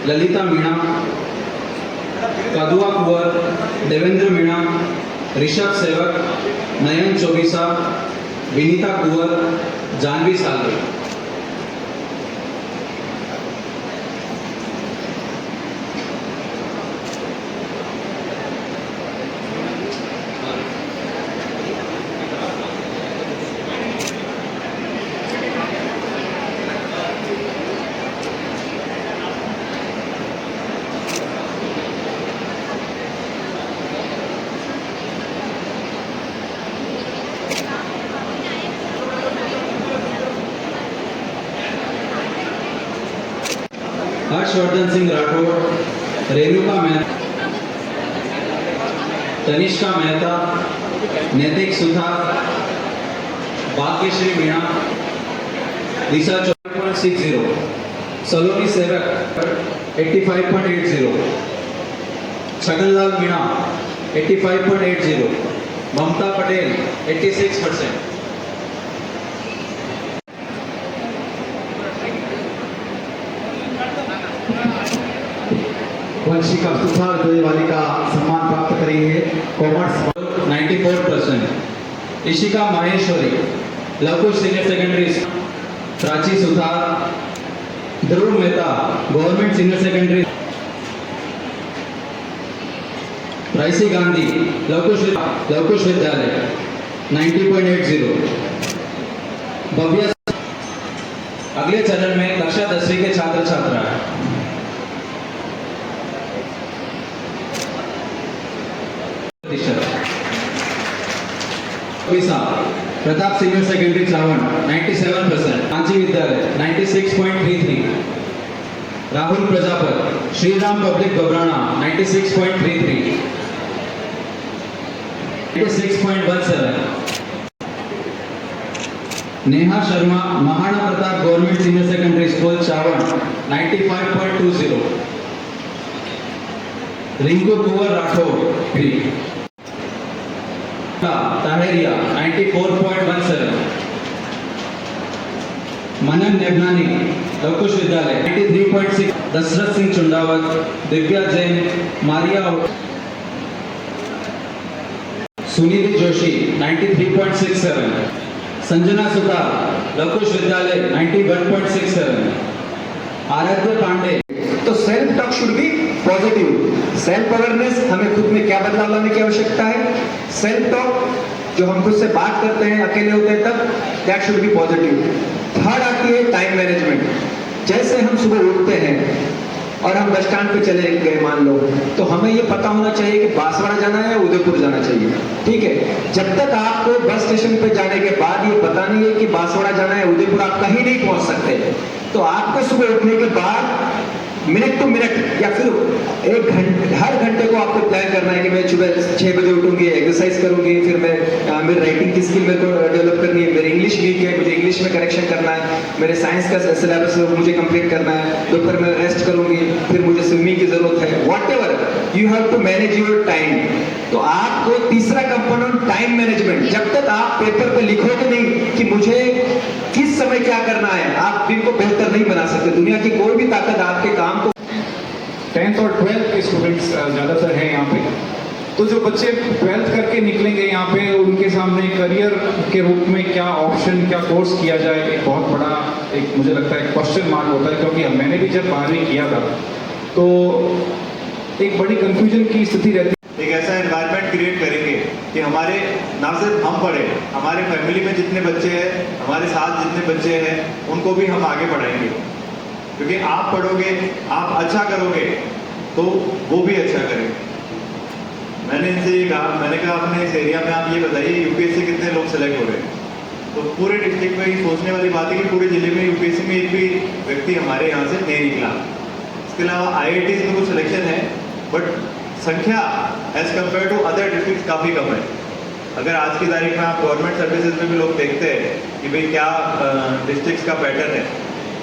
ललिता मीणा, कदुआ कुंवर, देवेंद्र मीणा, ऋषभ सेवक, नयन चौबीसा, विनीता कुंवर, जानवी सालवे। हर्षवर्धन सिंह राठौड़, रेणुका मेहता, तनिष्का मेहता, नैतिक सुधार, भाग्यश्री मीणा, दिशा 4.60, सलोनी सेवक 85.80, छगनलाल मीणा 85.80, ममता पटेल 86%। वंशिका सुथार जो ये बालिका सम्मान प्राप्त करेंगे commerce 94%। Ishika Maheshwari, Lavkush senior secondary, Prachi Suthar, Dhruv Mehta, government senior secondary, राइसी गांधी, लवकुश विद्यालय 90.80। भव्य अगले चरण में कक्षा 10वीं के छात्र छात्रा है। Pratap senior secondary Chawand 97%, Kanchi Vidyalaya 96.33, Rahul Prajapat, Shriram public Babrana 96.33, 96.17, Neha Sharma, Maharana Pratap government senior secondary school Chawand 95.20, Rinku Kunwar Rathore, Taheriya 94.17, Manan Nebnani, Lavkush Vidyalaya 93.6, Dasharath Singh Chundawat, Divya Jain, Maria, Suniti Joshi 93.67, Sanjana Sutar, Lavkush विद्यालय 91.67, आराध्य पांडे। तो self talk should be positive. Self awareness, हमें खुद में क्या बदलाव लाने की आवश्यकता है। सेल्फ टॉक जो हम खुद से बात करते हैं, अकेले होते हैं तब, that should be positive. Third आती है टाइम मैनेजमेंट। जैसे हम सुबह उठते हैं और हम बस स्टैंड पे चले गए मान लो, तो हमें ये पता होना चाहिए कि बांसवाड़ा जाना है या उदयपुर जाना चाहिए। ठीक है, जब तक आपको बस स्टेशन पे जाने के बाद ये पता नहीं है कि बांसवाड़ा जाना है, उदयपुर, आप कहीं नहीं पहुंच सकते। तो आपको सुबह उठने के बाद मिनट टू मिनट या फिर एक घंटे, हर घंटे को आपको प्लान करना है कि मैं सुबह 6 बजे उठूंगी, एक्सरसाइज करूंगी, फिर मैं मेरी राइटिंग की स्किल मेरे को डेवलप करनी है, मेरी इंग्लिश वीक है, मुझे इंग्लिश में करेक्शन करना है, मेरे साइंस का सिलेबस मुझे कंप्लीट करना है, दोपहर में रेस्ट करूंगी, फिर मुझे स्विमिंग की जरूरत है। Whatever you have to manage your time. तो आपको तीसरा कंपोनेंट टाइम मैनेजमेंट। जब तक आप पेपर पे लिखोगे नहीं कि मुझे किस समय क्या करना है, आप दिन को बेहतर नहीं बना सकते। दुनिया की कोई भी ताकत आपके काम को 10th और 12th के स्टूडेंट्स ज़्यादातर हैं यहाँ पे। तो जो बच्चे 12th करके निकलेंगे यहाँ पे, उनके सामने करियर के रूप में क्या ऑप्शन, क्या कोर्स किया जाए, एक बहुत बड़ा, एक मुझे लगता है क्वेश्चन मार्क होता है। क्योंकि मैंने भी जब 12वीं किया था तो एक बड़ी कंफ्यूजन की स्थिति रहती है। एक ऐसा एनवायरनमेंट क्रिएट करेंगे कि हमारे ना सिर्फ हम पढ़े, हमारे फैमिली में जितने बच्चे हैं, हमारे साथ जितने बच्चे हैं, उनको भी हम आगे बढ़ाएंगे। क्योंकि आप पढ़ोगे, आप अच्छा करोगे तो वो भी अच्छा करेंगे। मैंने इनसे ये कहा, मैंने कहा अपने इस एरिया में आप ये बताइए यूपीएससी कितने लोग सेलेक्ट हो रहे हैं। तो पूरे डिस्ट्रिक्ट में ये सोचने वाली बात है कि पूरे जिले में यूपीएससी में एक भी व्यक्ति हमारे यहाँ से नहीं निकला। इसके अलावा IITs में कुछ सिलेक्शन है, बट संख्या as compare to other district काफ़ी कम है। अगर आज की तारीख में आप गवर्नमेंट सर्विसेज में भी लोग देखते हैं कि भाई क्या डिस्ट्रिक्ट्स का पैटर्न है,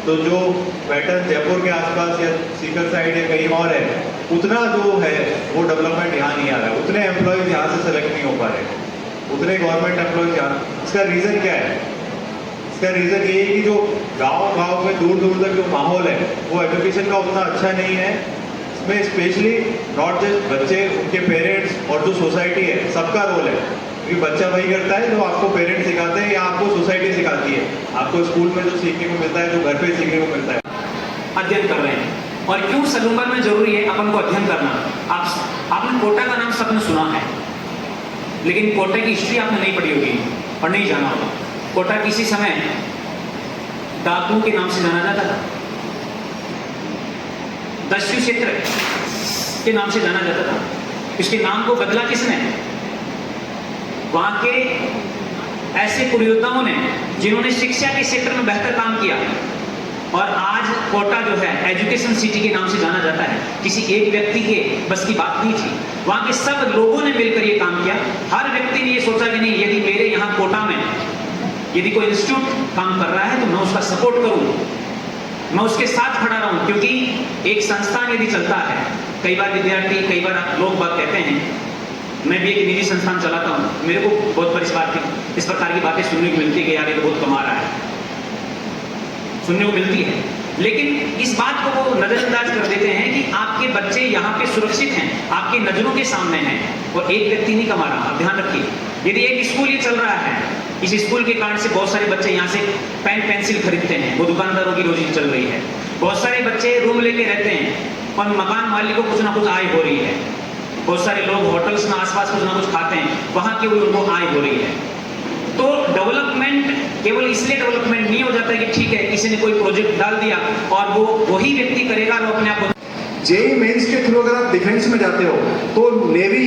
तो जो पैटर्न जयपुर के आसपास या सीकर साइड या कहीं और है, उतना जो है वो डेवलपमेंट यहाँ नहीं आ रहा है, उतने एम्प्लॉयज यहाँ से सेलेक्ट नहीं हो पा रहे, उतने गवर्नमेंट एम्प्लॉयज यहाँ। इसका रीज़न क्या है? इसका इसका रीज़न ये है कि जो गांव में दूर दूर तक जो माहौल है वो एजुकेशन का उतना अच्छा नहीं है। इसमें स्पेशली नॉट जस्ट बच्चे, उनके पेरेंट्स और जो सोसाइटी है, सबका रोल है। क्योंकि बच्चा वही करता है जो आपको पेरेंट्स सिखाते हैं या आपको सोसाइटी सिखाती है। आपको स्कूल में जो सीखने को मिलता है, जो घर पे सीखने को मिलता है। अध्ययन कर रहे हैं। और क्यों सलूम्बर में जरूरी है अपन को अध्ययन करना? आपने कोटा का नाम सबने सुना है, लेकिन कोटा की हिस्ट्री आपने नहीं पढ़ी होगी और नहीं जाना होगा। कोटा किसी समय डाकू के नाम से जाना जाता था, दस्यु क्षेत्र के नाम से जाना जाता था। इसके नाम को बदला किसने? वहां के ऐसे पुरोहितों ने जिन्होंने शिक्षा के क्षेत्र में बेहतर काम किया। और आज कोटा जो है एजुकेशन सिटी के नाम से जाना जाता है। किसी एक व्यक्ति के बस की बात नहीं थी, वहां के सब लोगों ने मिलकर ये काम किया। हर व्यक्ति ने ये सोचा कि नहीं, यदि मेरे यहाँ कोटा में यदि कोई इंस्टीट्यूट काम कर रहा है तो मैं उसका सपोर्ट करूं, मैं उसके साथ खड़ा रहूं। क्योंकि एक संस्थान यदि चलता है, कई बार विद्यार्थी, कई बार लोग बात कहते हैं, मैं भी एक निजी संस्थान चलाता हूं, मेरे को बहुत बार इस प्रकार की बातें सुनने को मिलती है कि यार ये तो बहुत कमा रहा है, सुनने को मिलती है। लेकिन इस बात को वो नजरअंदाज कर देते हैं कि आपके बच्चे यहाँ पे सुरक्षित हैं, आपकी नजरों के सामने हैं, और एक व्यक्ति नहीं कमा रहा। आप ध्यान रखिए, यदि एक स्कूल ये चल रहा है, इस स्कूल के कारण से बहुत सारे बच्चे यहाँ से पेन पेंसिल खरीदते हैं, वो दुकानदारों की रोजी चल रही है। बहुत सारे बच्चे रूम लेके रहते हैं और मकान मालिक को कुछ ना कुछ आय हो रही है। बहुत सारे लोग होटल्स में आसपास कुछ ना कुछ खाते हैं, वहां की उनको आय हो रही है। तो डेवलपमेंट केवल इसलिए डेवलपमेंट नहीं हो जाता है कि ठीक है किसी ने कोई प्रोजेक्ट डाल दिया और वो वही व्यक्ति करेगा और अपने आप को। जेईई मेंस के थ्रू अगर आप डिफेंस में जाते हो तो नेवी